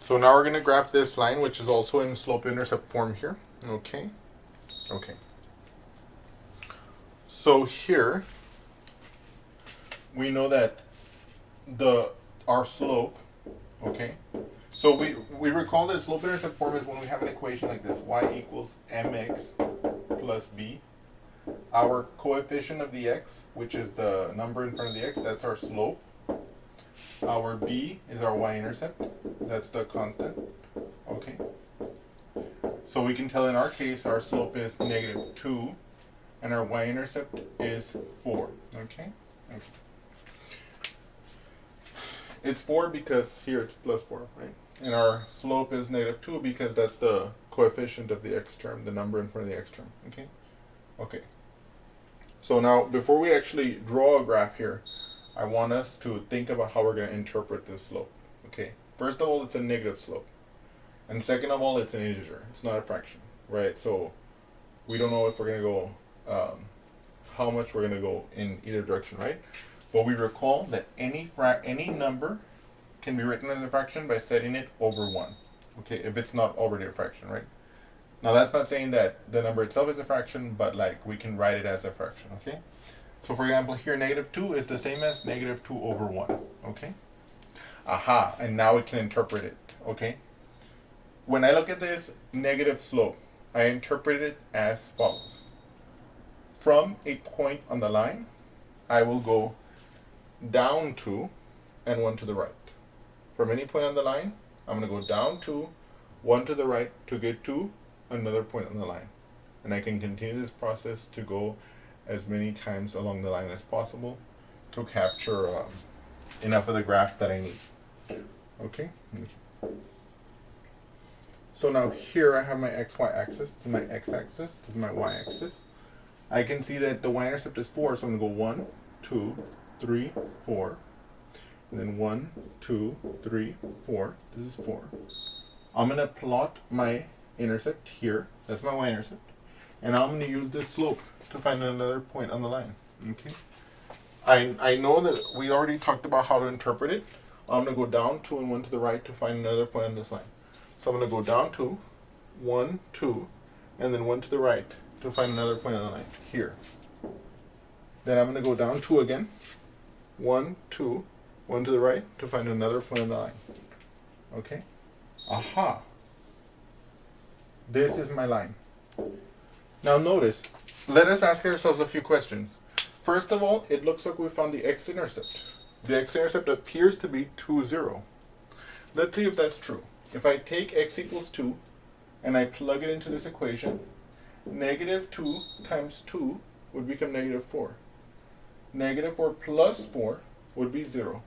So now we're going to graph this line, which is also in slope-intercept form here. Okay. Okay. So here, we know that our slope, okay. So we recall that slope-intercept form is when we have an equation like this: y equals mx plus b. Our coefficient of the x, which is the number in front of the x, that's our slope. Our b is our y-intercept. That's the constant. Okay. So we can tell in our case our slope is -2 and our y-intercept is 4. Okay? Okay. It's 4 because here it's +4, right? And our slope is -2 because that's the coefficient of the x term, the number in front of the x term. Okay? Okay. So now, before we actually draw a graph here, I want us to think about how we're going to interpret this slope. Okay? First of all, it's a negative slope. And second of all, it's an integer. It's not a fraction, right? So we don't know if we're going to go, how much we're going to go in either direction, right? But we recall that any number can be written as a fraction by setting it over 1. Okay, if it's not already a fraction, right? Now that's not saying that the number itself is a fraction, but like we can write it as a fraction, okay? So for example, here -2 is the same as -2 over 1, okay? Aha, and now we can interpret it, okay? When I look at this negative slope, I interpret it as follows. From a point on the line, I will go down 2 and 1 to the right. From any point on the line, I'm going to go down 2, 1 to the right to get to another point on the line. And I can continue this process to go as many times along the line as possible to capture enough of the graph that I need. Okay? So now here I have my xy axis. This is my x-axis. This is my y-axis. I can see that the y-intercept is 4, so I'm going to go 1, 2, 3, 4. And then 1, 2, 3, 4. This is 4. I'm going to plot my intercept here. That's my y-intercept. And I'm going to use this slope to find another point on the line. Okay. I know that we already talked about how to interpret it. I'm going to go down 2 and 1 to the right to find another point on this line. So I'm going to go down 2, 1, 2, and then 1 to the right to find another point on the line here. Then I'm going to go down 2 again, 1, 2, 1 to the right to find another point on the line. Okay? Aha! This is my line. Now notice, let us ask ourselves a few questions. First of all, it looks like we found the x-intercept. The x-intercept appears to be 2, 0. Let's see if that's true. If I take x equals 2 and I plug it into this equation, -2 times 2 would become -4. -4 plus 4 would be 0.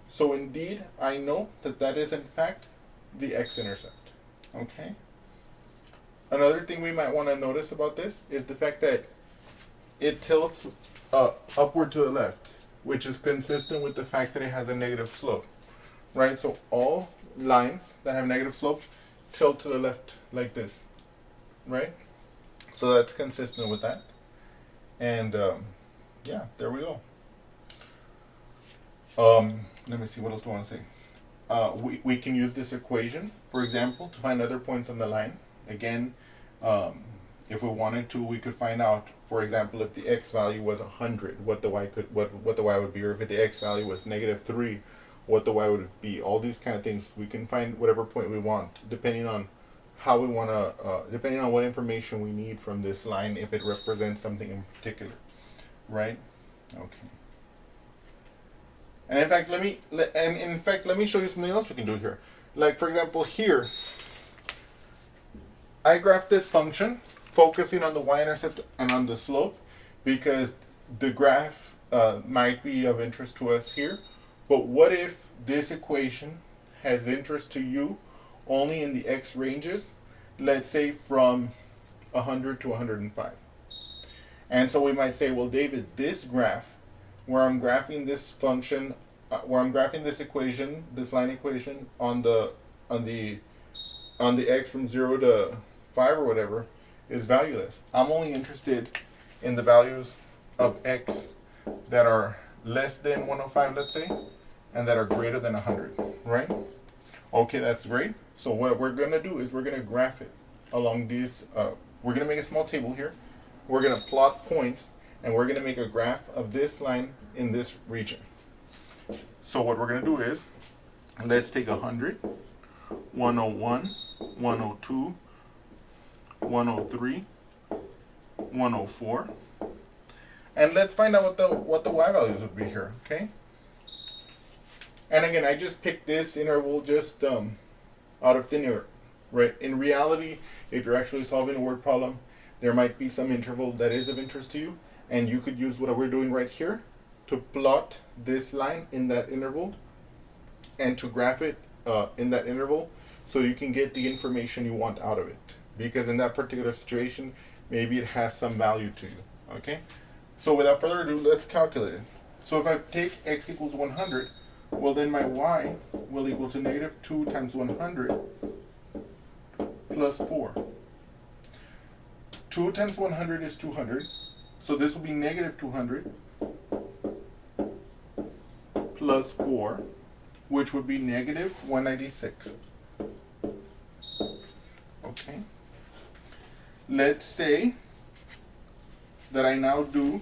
So indeed, I know that that is in fact the x-intercept. Okay? Another thing we might want to notice about this is the fact that it tilts upward to the left, which is consistent with the fact that it has a negative slope. Right? So all lines that have negative slopes tilt to the left like this. Right? So that's consistent with that. And yeah, there we go. Let me see, what else do I want to say? We can use this equation, for example, to find other points on the line. Again, if we wanted to, we could find out, for example, if the x value was 100, what the y would be, or if the x value was -3, what the y would be. All these kind of things, we can find whatever point we want, depending on how we want to, depending on what information we need from this line, if it represents something in particular, right? Okay. And in fact, let me show you something else we can do here. Like for example, here, I graphed this function focusing on the y-intercept and on the slope because the graph might be of interest to us here. But what if this equation has interest to you only in the x ranges, let's say from 100 to 105? And so we might say, well, David, this graph, where I'm graphing this function, where I'm graphing this equation, this line equation on the x from 0 to 5 or whatever, is valueless. I'm only interested in the values of x that are less than 105, let's say, and that are greater than 100, right? Okay, that's great. So what we're going to do is we're going to graph it along these. We're going to make a small table here. We're going to plot points, and we're going to make a graph of this line in this region. So what we're going to do is, let's take 100, 101, 102, 103, 104, and let's find out what the y values would be here. Okay. And again, I just picked this interval just out of thin air, right? In reality, if you're actually solving a word problem, there might be some interval that is of interest to you, and you could use what we're doing right here to plot this line in that interval and to graph it in that interval so you can get the information you want out of it. Because in that particular situation, maybe it has some value to you, okay? So without further ado, let's calculate it. So if I take x equals 100, well then my y will equal to negative 2 times 100 plus 4. 2 times 100 is 200, so this will be negative 200 plus 4, which would be negative 196. Okay. Let's say that I now do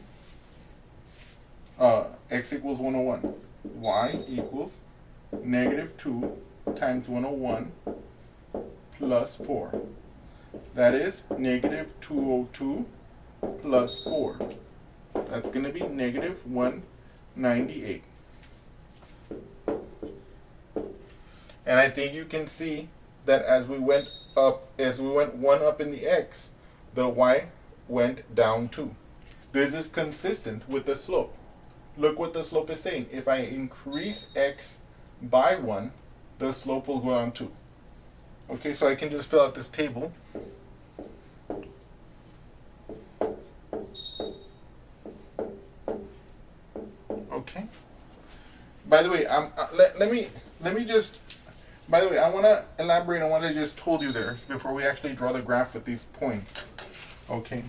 x equals 101. Y equals negative 2 times 101 plus 4. That is negative 202 plus 4. That's going to be negative 198. And I think you can see that as we went one up in the x, the y went down 2. This is consistent with the slope. Look what the slope is saying. If I increase x by 1, the slope will go down 2. Okay, so I can just fill out this table. Okay. By the way, let me just. By the way, I want to elaborate on what I just told you there before we actually draw the graph with these points. Okay.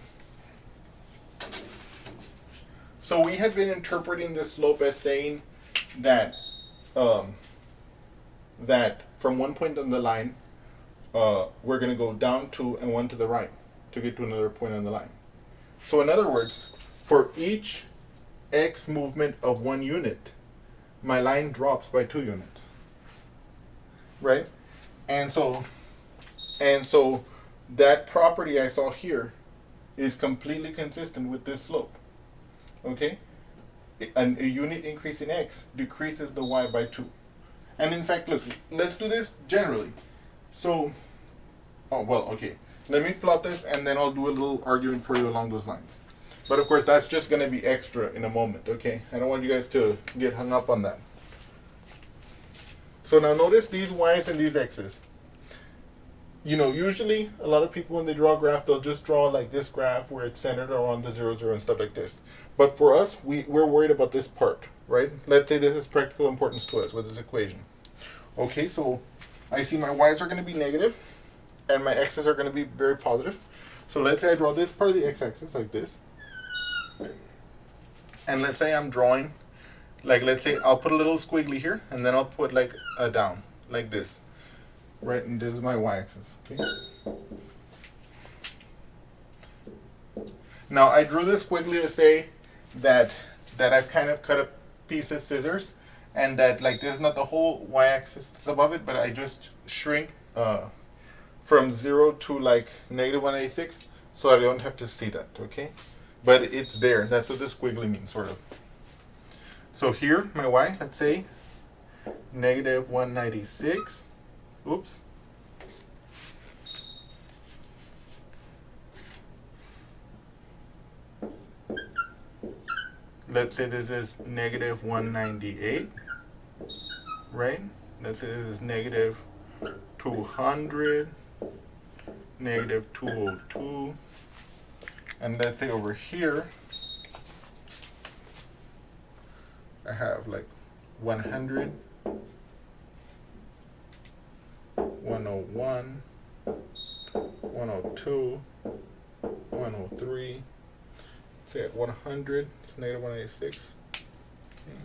So we had been interpreting this slope as saying that that from one point on the line, we're going to go down 2 and 1 to the right to get to another point on the line. So in other words, for each x movement of 1 unit, my line drops by 2 units. Right? And so that property I saw here is completely consistent with this slope. Okay? A unit increase in x decreases the y by 2. And in fact, look, let's do this generally. So, okay. Let me plot this and then I'll do a little argument for you along those lines. But of course, that's just going to be extra in a moment, okay? I don't want you guys to get hung up on that. So now notice these y's and these x's. You know, usually a lot of people when they draw a graph, they'll just draw like this graph where it's centered around the 0, 0 and stuff like this. But for us, we're worried about this part, right? Let's say this is practical importance to us with this equation. Okay, so I see my y's are going to be negative and my x's are going to be very positive. So let's say I draw this part of the x-axis like this. And let's say I'm drawing, like let's say I'll put a little squiggly here and then I'll put like a down, like this. Right, and this is my y-axis, okay? Now I drew this squiggly to say that I've kind of cut a piece of scissors and that like this is not the whole y-axis that's above it, but I just shrink from 0 to like negative 186 so I don't have to see that, okay? But it's there. That's what this squiggly means, sort of. So here, my y, let's say negative 196. Oops. Let's say this is negative 198, right? Let's say this is negative 200, negative 202, and let's say over here, I have like 100, 101, 102, 103. Say at 100, it's negative 186. Okay.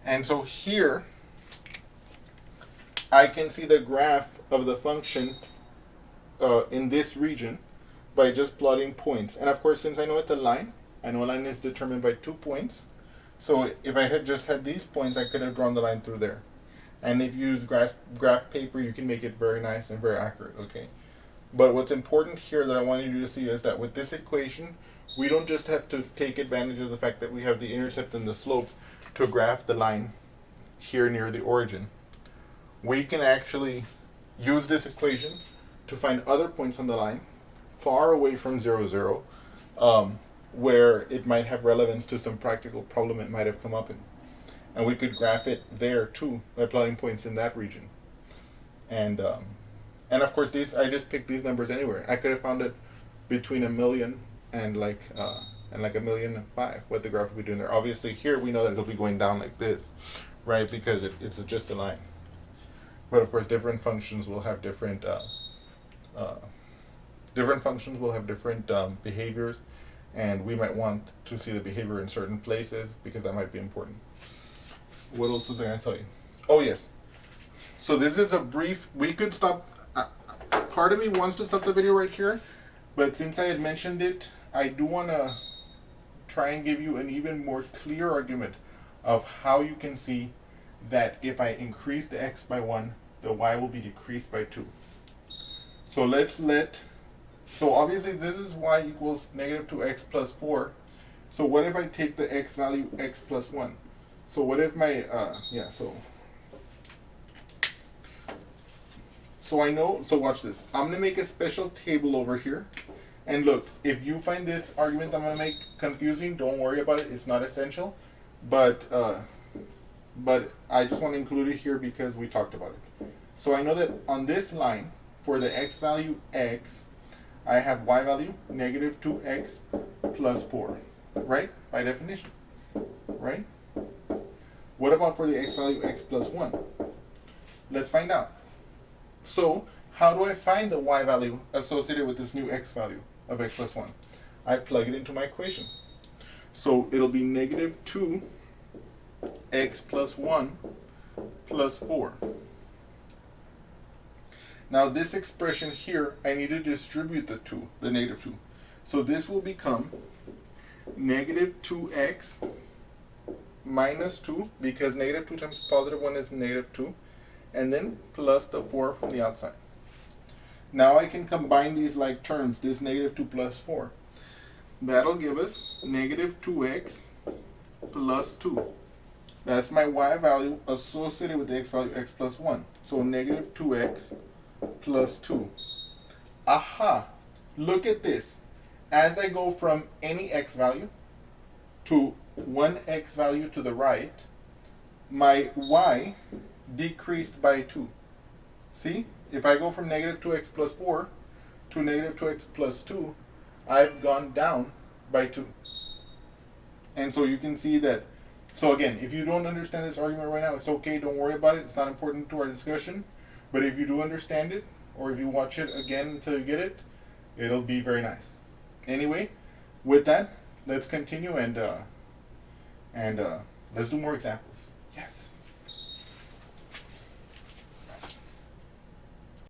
And so here, I can see the graph of the function in this region by just plotting points. And of course, since I know it's a line, I know a line is determined by 2 points. So if I had just had these points, I could have drawn the line through there. And if you use graph paper, you can make it very nice and very accurate, okay? But what's important here that I wanted you to see is that with this equation, we don't just have to take advantage of the fact that we have the intercept and the slope to graph the line here near the origin. We can actually use this equation to find other points on the line far away from 0, 0, where it might have relevance to some practical problem it might have come up in. And we could graph it there too by plotting points in that region. And of course, I just picked these numbers anywhere. I could have found it between 1 million and like 1,000,005 what the graph would be doing there. Obviously, here we know that it'll be going down like this, right? Because it's just a line. But of course, different functions will have different behaviors, and we might want to see the behavior in certain places because that might be important. What else was I going to tell you? Oh, yes. So this is a brief, we could stop, part of me wants to stop the video right here, but since I had mentioned it, I do want to try and give you an even more clear argument of how you can see that if I increase the x by 1, the y will be decreased by 2. So so obviously this is y equals negative 2x plus 4. So what if I take the x value x plus 1? So what if my, so I know, so watch this. I'm going to make a special table over here. And look, if you find this argument I'm going to make confusing, don't worry about it. It's not essential. But I just want to include it here because we talked about it. So I know that on this line, for the x value x, I have y value negative 2x plus 4, right? By definition, right? What about for the x value x plus 1? Let's find out. So how do I find the y value associated with this new x value of x plus 1? I plug it into my equation. So it'll be negative 2x plus 1 plus 4. Now this expression here, I need to distribute the negative 2. So this will become negative 2x minus 2, because negative 2 times positive 1 is negative 2, and then plus the 4 from the outside. Now I can combine these like terms, this negative 2 plus 4. That'll give us negative 2x plus 2. That's my y value associated with the x value x plus 1. So negative 2x plus 2. Aha! Look at this. As I go from any x value to one x value to the right, my y decreased by 2. See? If I go from negative 2x plus 4 to negative 2x plus 2, I've gone down by 2. And so you can see that. So again, if you don't understand this argument right now, it's okay, don't worry about it. It's not important to our discussion. But if you do understand it, or if you watch it again until you get it, it'll be very nice. Anyway, with that, let's continue and let's do more examples.